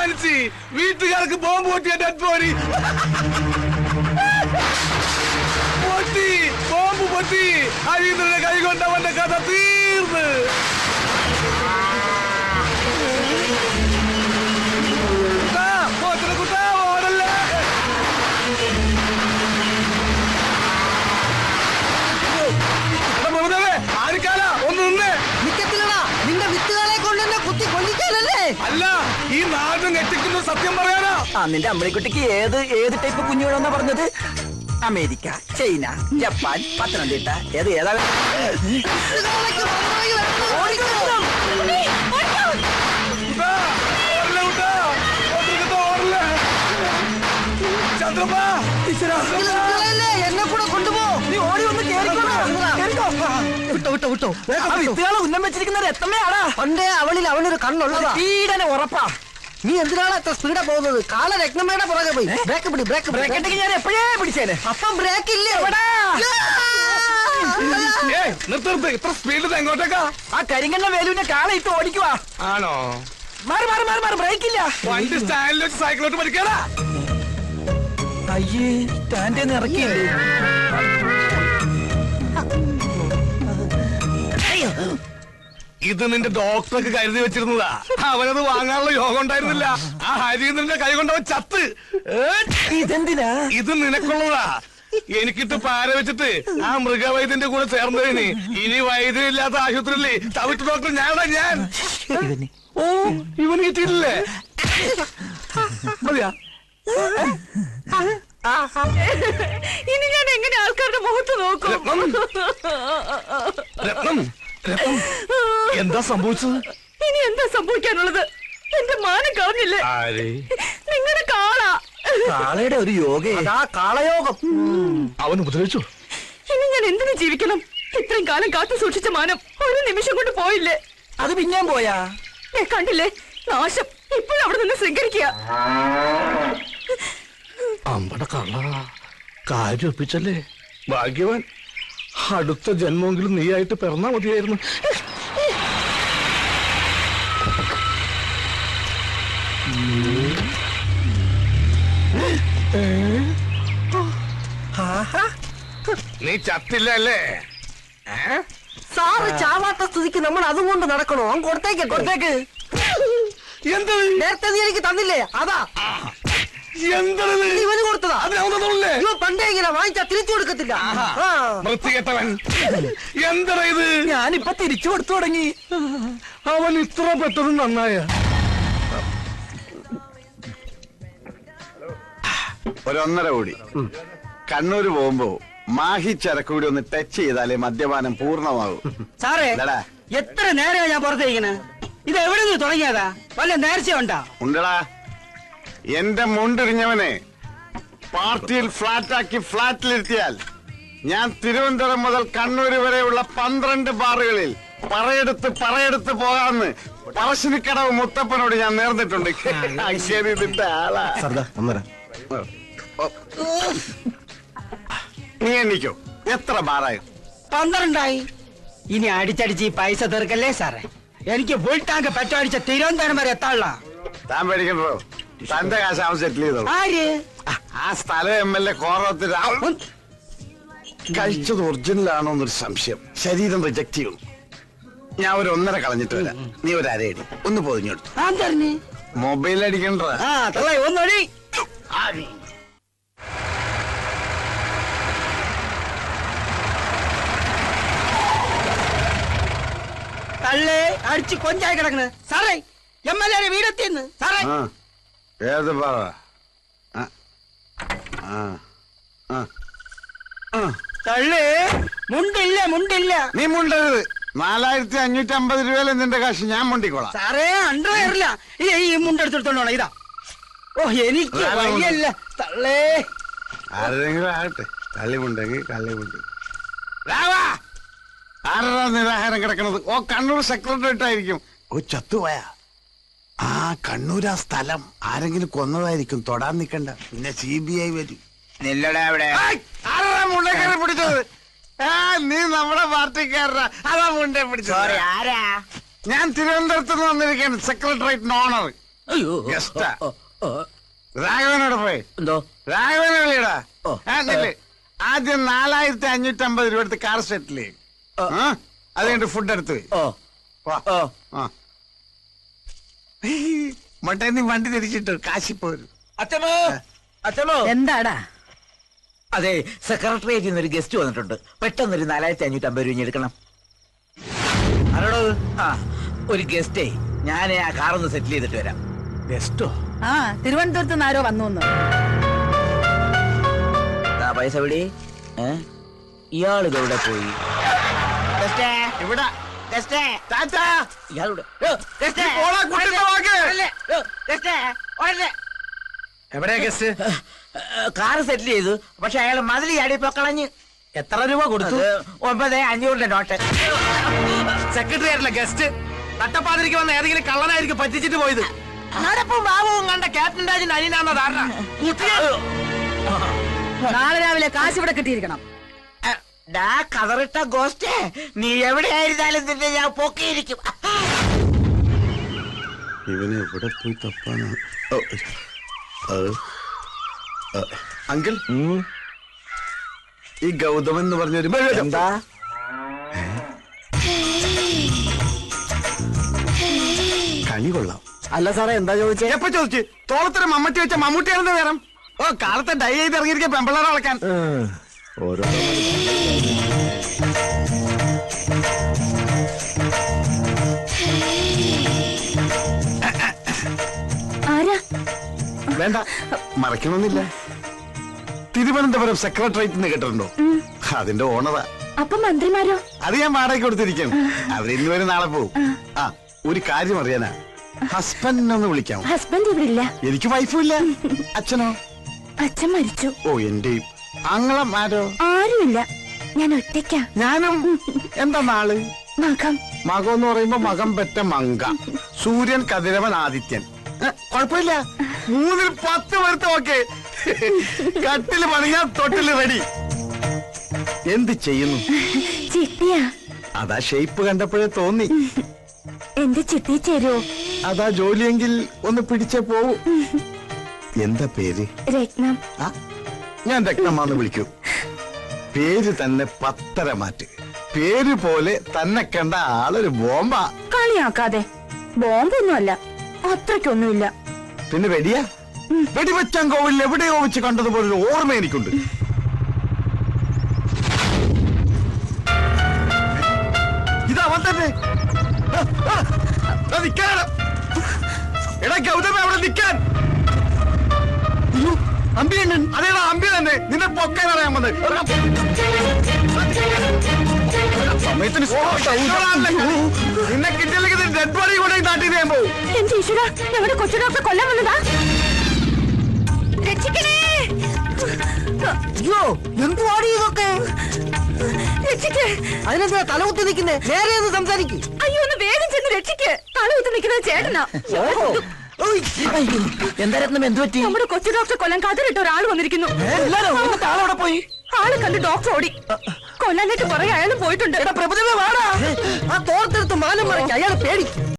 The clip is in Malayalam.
തീരുമാനിച്ച് വീട്ടുകാർക്ക് ബോംബ് പൊട്ടിയ ഡെഡ് ബോഡി പൊട്ടി, ബോംബ് പൊട്ടി. ഹരീന്ദ്രന്റെ കൈ കൊണ്ടവന്റെ കഥ തീർന്ന്. കുട്ടാ ഓടല്ലേ. ആരിക്കാല ഒന്ന് നിന്നേ. നിക്കത്തില്ലടാ, നിന്റെ വിത്തുകളെ കൊണ്ടെന്നെ കുത്തി കൊല്ലിക്കാനല്ലേ? അല്ല, ഈ നാട് ഞെട്ടിക്കുന്ന സത്യം പറയാനാ. നിന്റെ അമ്മണിക്കുട്ടിക്ക് ഏത് ടൈപ്പ് കുഞ്ഞുങ്ങളെന്നാ പറഞ്ഞത്? അമേരിക്ക, ചൈന, ജപ്പാൻ, പത്തനംതിട്ട, ഏതാ? എന്നെ കൂടെ കൊണ്ടുപോ. നീ ഓടി വന്ന് വിട്ടോ. വിത്തുകളെ ഉന്നം വെച്ചിരിക്കുന്നത് എത്തമ്മയാടാ. പണ്ടേ അവനൊരു കണ്ണുള്ളതാ. സ്പീഡനെ ഉറപ്പാ. നീ എന്തിനാണ് അത്ര സ്പീഡാ പോകുന്നത്? കാല രത്നമ്മയുടെ പുറകെ പോയി. ബ്രേക്ക് ഇട്ടെങ്കിൽ ഞാൻ എപ്പോഴേ പിടിച്ചേനെ. അപ്പം ബ്രേക്ക് ഇല്ലേ? നിർത്ത്. ഇത്ര സ്പീഡിൽ എങ്ങോട്ടേക്കാ? ആ കരിങ്കണ്ണ വേലുവിന്റെ കാള ഇട്ട് ഓടിക്കുവാ. ആണോ? മാറി ബ്രേക്ക് ഇല്ല. വണ്ടി സ്റ്റാൻഡിൽ വെച്ച് സൈക്കിളോട്ട് പഠിക്കാനാ. അയ്യേ, സ്റ്റാൻഡിൽ ഇറക്കിയില്ലേ? ഇത് നിന്റെ ഡോക്ടർക്ക് കരുതി വെച്ചിരുന്നതാ. അവനത് വാങ്ങാനുള്ള യോഗം ഉണ്ടായിരുന്നില്ല. ആ ഹരീന്ദ്രന്റെ കൈ കൊണ്ടവൻ ചത്ത്. ഇതെന്തിനാ? ഇത് നിനക്കുള്ളതാ. എനിക്കിട്ട് പാര വെച്ചിട്ട് ആ മൃഗവൈദ്യന്റെ കൂടെ ചേർന്നതിന് ഇനി വൈദ്യനില്ലാത്ത ആശുപത്രിയില്ലേ തവിട്ട് ഡോക്ടർ ഞാൻ. ഓ, ഇവന് കിട്ടിയിട്ടില്ലേ? മതിയാ. ഇനി ഞാൻ എങ്ങനെ ആൾക്കാരുടെ മുഖത്ത് നോക്കും? രത്നം, എന്താ സംഭവിച്ചത്? ഇനി എന്താ സംഭവിക്കാനുള്ളത്? എന്റെ മാനം കളഞ്ഞില്ലേ നിങ്ങളുടെ കാളയുടെ ഒരു യോഗ, കാളയോഗം. അവൻ ഉപദ്രവിച്ചു. ഇനി ഞാൻ എന്തിനു ജീവിക്കണം? ഇത്രയും കാലം കാത്തു സൂക്ഷിച്ച മാനം ഒരു നിമിഷം കൊണ്ട് പോയില്ലേ? അത് പിന്നെയും പോയാ? കണ്ടില്ലേ നാശം. ഇപ്പോഴും അവിടെ നിന്ന് ശൃംഖരിക്കുക. അമ്പട കള്ള കാര്യം ഒപ്പിച്ചല്ലേ. ഭാഗ്യവാൻ. അടുത്ത ജന്മമെങ്കിലും നീയായിട്ട് പിറന്നാ മതിയായിരുന്നു. നീ ചത്തില്ല അല്ലേ? സാറ് ചാവാത്ത സ്ഥിതിക്ക് നമ്മൾ അതും കൊണ്ട് നടക്കണോ? കൊടുത്തേക്ക്. എന്താ നേരത്തെ നീ എനിക്ക് തന്നില്ലേ? അതാ എന്തത്? ഇവന് കൊടുത്തതാ. അതിനെ പണ്ടേ ഇങ്ങനെ വാങ്ങിച്ചാ തിരിച്ചു കൊടുക്കത്തില്ല. വൃത്തികെട്ടവൻ. എന്താ ഇത്? ഞാനിപ്പൊ തിരിച്ചു കൊടുത്തു തുടങ്ങി. അവൻ ഇത്ര പെട്ടതും നന്നായ. ഒരൊന്നര കോടി. കണ്ണൂര് പോകുമ്പോ മാഹി ചരക്കൂടി ഒന്ന് ടച്ച് ചെയ്താലേ മദ്യപാനം പൂർണ്ണമാകും. സാറേ, എത്ര നേരമാ ഞാൻ പുറത്തേക്കണ്? ഇത് എവിടെ നിന്ന് തുടങ്ങിയതാ? വല്ല നേർച്ച ഉണ്ടാ? ഉണ്ടടാ. എന്റെ മുണ്ടിരിഞ്ഞവനെ പാർട്ടിയിൽ ഫ്ലാറ്റാക്കി ഫ്ലാറ്റിലിരുത്തിയാൽ ഞാൻ തിരുവനന്തപുരം മുതൽ കണ്ണൂര് വരെയുള്ള 12 ബാറുകളിൽ പറയെടുത്ത് പോകാമെന്ന് പറശ്ശിനിക്കടവ് മുത്തപ്പനോട് ഞാൻ നേർന്നിട്ടുണ്ട്. ഇതിന്റെ ആളാ. നീ എണ്ണിക്കോ, എത്ര ബാറായി? 12 ഇനി അടിച്ചടിച്ച് ഈ പൈസ തീർക്കല്ലേ സാറേ? എനിക്ക് ഫുൾ ടാങ്ക് പെട്രോടിച്ച തിരുവനന്തപുരം വരെ എത്താനുള്ള. താൻ പേടിക്കണ്ടോ, തന്റെ കാശ് അവൻ സെറ്റിൽ ചെയ്തോ. ആര്? ആ സ്ഥലം MLA കോറത്തിൽ കഴിച്ചത് ഒറിജിനൽ ആണോന്നൊരു സംശയം. ശരീരം റിജക്ട് ചെയ്യും. ഞാൻ ഒരു 1.5 കളഞ്ഞിട്ട് വരാം. നീ ഒരു അരയടി ഒന്ന് പൊതിഞ്ഞെടുത്തു. മൊബൈൽ അടിക്കണ്ട. ഒന്നടി. തള്ളേ അടിച്ച് കൊഞ്ചായി കിടക്കണ് സാറേ. MLA വീടെത്തിയെന്ന് സാറേ. ഏത് പറ? തള്ളേ മുണ്ടില്ല. നീ മുണ്ടരുത്. 4550 രൂപയിലെ നിന്റെ കാശ് ഞാൻ മുണ്ടിക്കോളാം. സാറേ അണ്ടറില്ല. ഈ മുണ്ടെടുത്തോണ്ടോ? ഇതാ. ഓ, എനിക്ക് വയ്യല്ല തള്ളേ. ആരെങ്കിലും ആകട്ടെ, കള്ളിമുണ്ടെങ്കിൽ കള്ളിമുണ്ട്. ആരാ നിരാഹാരം കിടക്കണത്? ഓ, കണ്ണൂർ സെക്രട്ടേറിയറ്റ് ആയിരിക്കും. ഓ, ചത്തുപോയാ? ആ, കണ്ണൂർ ആ സ്ഥലം ആരെങ്കിലും കൊന്നതായിരിക്കും. തൊടാൻ നിക്കണ്ട, പിന്നെ CBI വരും. ആരാ മുണ്ടക്കറി പിടിച്ചത്? നീ നമ്മുടെ പാർട്ടിക്കാരനാ. അതാ മുണ്ടേ പിടിച്ചത്. ആരാ? ഞാൻ തിരുവനന്തപുരത്ത് നിന്ന് വന്നിരിക്കുകയാണ്, സെക്രട്ടേറിയറ്റ് ഓണർ. അയ്യോ ഗസ്റ്റാ. രാഘവനോട് പോയി എന്തോ രാഘവനെ വിളിയടാ. ഓ. നില്ല്. ആദ്യം 4550 രൂപ എടുത്ത് കാർ സെറ്റിൽ ചെയ്യും. അത് കഴിഞ്ഞിട്ട് ഫുഡ് എടുത്ത് പോയി ഓ ഓ മട്ടേ നീ വണ്ടി തിരിച്ചിട്ട് കാശി പോരും. അച്ഛമ്മോ അച്ഛമ്മോ എന്താടാ? അതെ, സെക്രട്ടേറിയറ്റിൽ നിന്ന് ഒരു ഗസ്റ്റ് വന്നിട്ടുണ്ട്. പെട്ടെന്നൊരു 4550 രൂപ എടുക്കണം. ആരോടോ? ആ, ഒരു ഗസ്റ്റേ. ഞാൻ ആ കാറൊന്ന് സെറ്റിൽ ചെയ്തിട്ട് വരാം. ഗസ്റ്റോ? ആ, തിരുവനന്തപുരത്ത് നിന്ന് ആരോ വന്നു. പൈസ വിടി. ഇയാളിത് എവിടെ പോയി? ഗസ്റ്റേ, ഇവിടെ ഗസ്റ്റേ, ടാറ്റാ. ഇയാളുടെ ഗസ്റ്റേ, ഈ പോടാ, കുട്ടിയുടെ വാക്ക്. ഗസ്റ്റേ, ഓടല്ലേ. എവിടെയാ ഗസ്റ്റ്? കാറ് സെറ്റിൽ ചെയ്തു. പക്ഷെ അയാൾ മതിൽ ചാടിപ്പോ കളഞ്ഞ്. എത്ര രൂപ കൊടുത്തു? 9500 നോട്ട്. സെക്രട്ടറി ആയിട്ടില്ല ഗസ്റ്റ്. തട്ടപ്പാതിരിക്ക് വന്ന ഏതെങ്കിലും കള്ളനായിരിക്കും പറ്റിച്ചിട്ട് പോയത്. നടപ്പും ബാബുവും കണ്ട ക്യാപ്റ്റൻ രാജിന്റെ അനിയനാന്ന ധാരണ. നാളെ രാവിലെ കാശ് ഇവിടെ കിട്ടിയിരിക്കണം. കതറിട്ട ഗോസ്റ്റേ, നീ എവിടെയായിരുന്നാലും നിന്നെ ഞാൻ പൊക്കിയിരിക്കും. ഇവനെ എവിടെ പോയി തപ്പാണ്? അങ്കിൾ, ഈ ഗൗതമൻ എന്ന് പറഞ്ഞൊരു എന്താ? കണി കൊള്ളാം. അല്ല സാറേ, എന്താ ചോദിച്ചേ? എപ്പോ ചോദിച്ചു? തോളത്തൊരു മമ്മട്ടി വെച്ച മമ്മൂട്ടിയാണെന്ന് നേരം. ഓ, കാലത്തെ ഡൈ ചെയ്ത് ഇറങ്ങിയിരിക്കുക പെമ്പിള്ളേരെ വളക്കാൻ. ഓരോ ആരാ? വേണ്ട, മറക്കണമെന്നില്ല. തിരുവനന്തപുരം സെക്രട്ടേറിയറ്റ് നിന്ന് കേട്ടിട്ടുണ്ടോ? അതിന്റെ ഓണറാ. അപ്പൊ മന്ത്രിമാരോ? അത് ഞാൻ വാടകയ്ക്ക് കൊടുത്തിരിക്കും. അവരിന്ന് വരെ നാളെ പോവും. ആ, ഒരു കാര്യം അറിയാനാ. ഹസ്ബൻഡിനൊന്ന് വിളിക്കാമോ? ഹസ്ബൻഡ് ഇവിടെ ഇല്ല. എനിക്ക് വൈഫും ഇല്ല. അച്ഛനോ? അച്ഛൻ മരിച്ചു. ഓ, എന്റെ ആങ്ങളും ആരോ? ആരുമില്ല, ഞാൻ ഒറ്റയ്ക്കാ. ഞാനും. എന്താ നാള്? മകം. മകം എന്ന് പറയുമ്പോ മകം പെറ്റ മങ്ക. സൂര്യൻ, കതിരവൻ, ആദിത്യൻ. കുഴപ്പമില്ല. 3-ൽ 10 പേർത്ത് ഓക്കെ. കട്ടില് പണിയാൻ തൊട്ടില് റെഡി. എന്ത് ചെയ്യുന്നു? ചിട്ടിയാ. അതാ ഷേപ്പ് കണ്ടപ്പോഴേ തോന്നി. എന്റെ ചിട്ടി ചേരുവോ? അതാ ജോലിയെങ്കിൽ ഒന്ന് പിടിച്ചേ പോവൂ. എന്താ പേര്? രത്നം. ആ, ഞാൻ രത്നമാന്ന് വിളിക്കൂ. പേര് തന്നെ 10 മാറ്റ്. പേര് പോലെ തന്നെ കണ്ട ആളൊരു ബോംബാ. കളിയാക്കാതെ. ബോംബൊന്നുമല്ല, അത്രയ്ക്കൊന്നുമില്ല. പിന്നെ വെടിയാ? വെടിവെച്ചാൻ കോവിലിൽ എവിടെയോ വെച്ച് കണ്ടതുപോലൊരു ഓർമ്മ എനിക്കുണ്ട്. ഇതവൻ തന്നെ. നിൽക്കാനാണ്. എടാ ഗൗതമ, അവിടെ നിൽക്കാൻ. അമ്പിയണ്ണൻ. അതേടാ, അമ്പി തന്നെ. നിന്നെ പൊക്കാൻ അറിയാൻ വന്നത്. സമയത്തിന് നിന്നെ കിട്ടിയില്ലെങ്കിൽ ഡെഡ് ബോഡി കൊണ്ടുപോയി നാട്ടിൽ ചെയ്യാൻ പോകും. എന്റെ ഈശ്വര, ഞങ്ങളുടെ കൊച്ചു ഡോക്ടറെ കൊല്ലാൻ വന്നതാ. രക്ഷിക്കണേ! അയ്യോ, എന്തുവാടി ഇതൊക്കെ? രക്ഷിക്ക്! അതിനെന്താ തലകുത്തി നിൽക്കുന്നേ? നേരെ ഒന്ന് സംസാരിക്കും. അയ്യോ, ഒന്ന് വേഗം ചെന്ന് രക്ഷിക്ക്. തലകുത്തി നിൽക്കുന്നത് ചേട്ടനാ. എന്താ രത്നം, എന്ത് പറ്റി? നമ്മുടെ കൊച്ചു ഡോക്ടറെ കൊല്ലാൻ കതിരിട്ട ഒരാൾ വന്നിരിക്കുന്നു. ആളവിടെ പോയി. ആളെ കണ്ട് ഡോക്ടർ ഓടി. കൊല്ലാനായിട്ട് കുറെ അയാളും പോയിട്ടുണ്ട്. പ്രഭുദേവ വാടാ. ആ തോർത്തെടുത്ത് മാനം മറയ്ക്ക്, അയാൾ പേടി.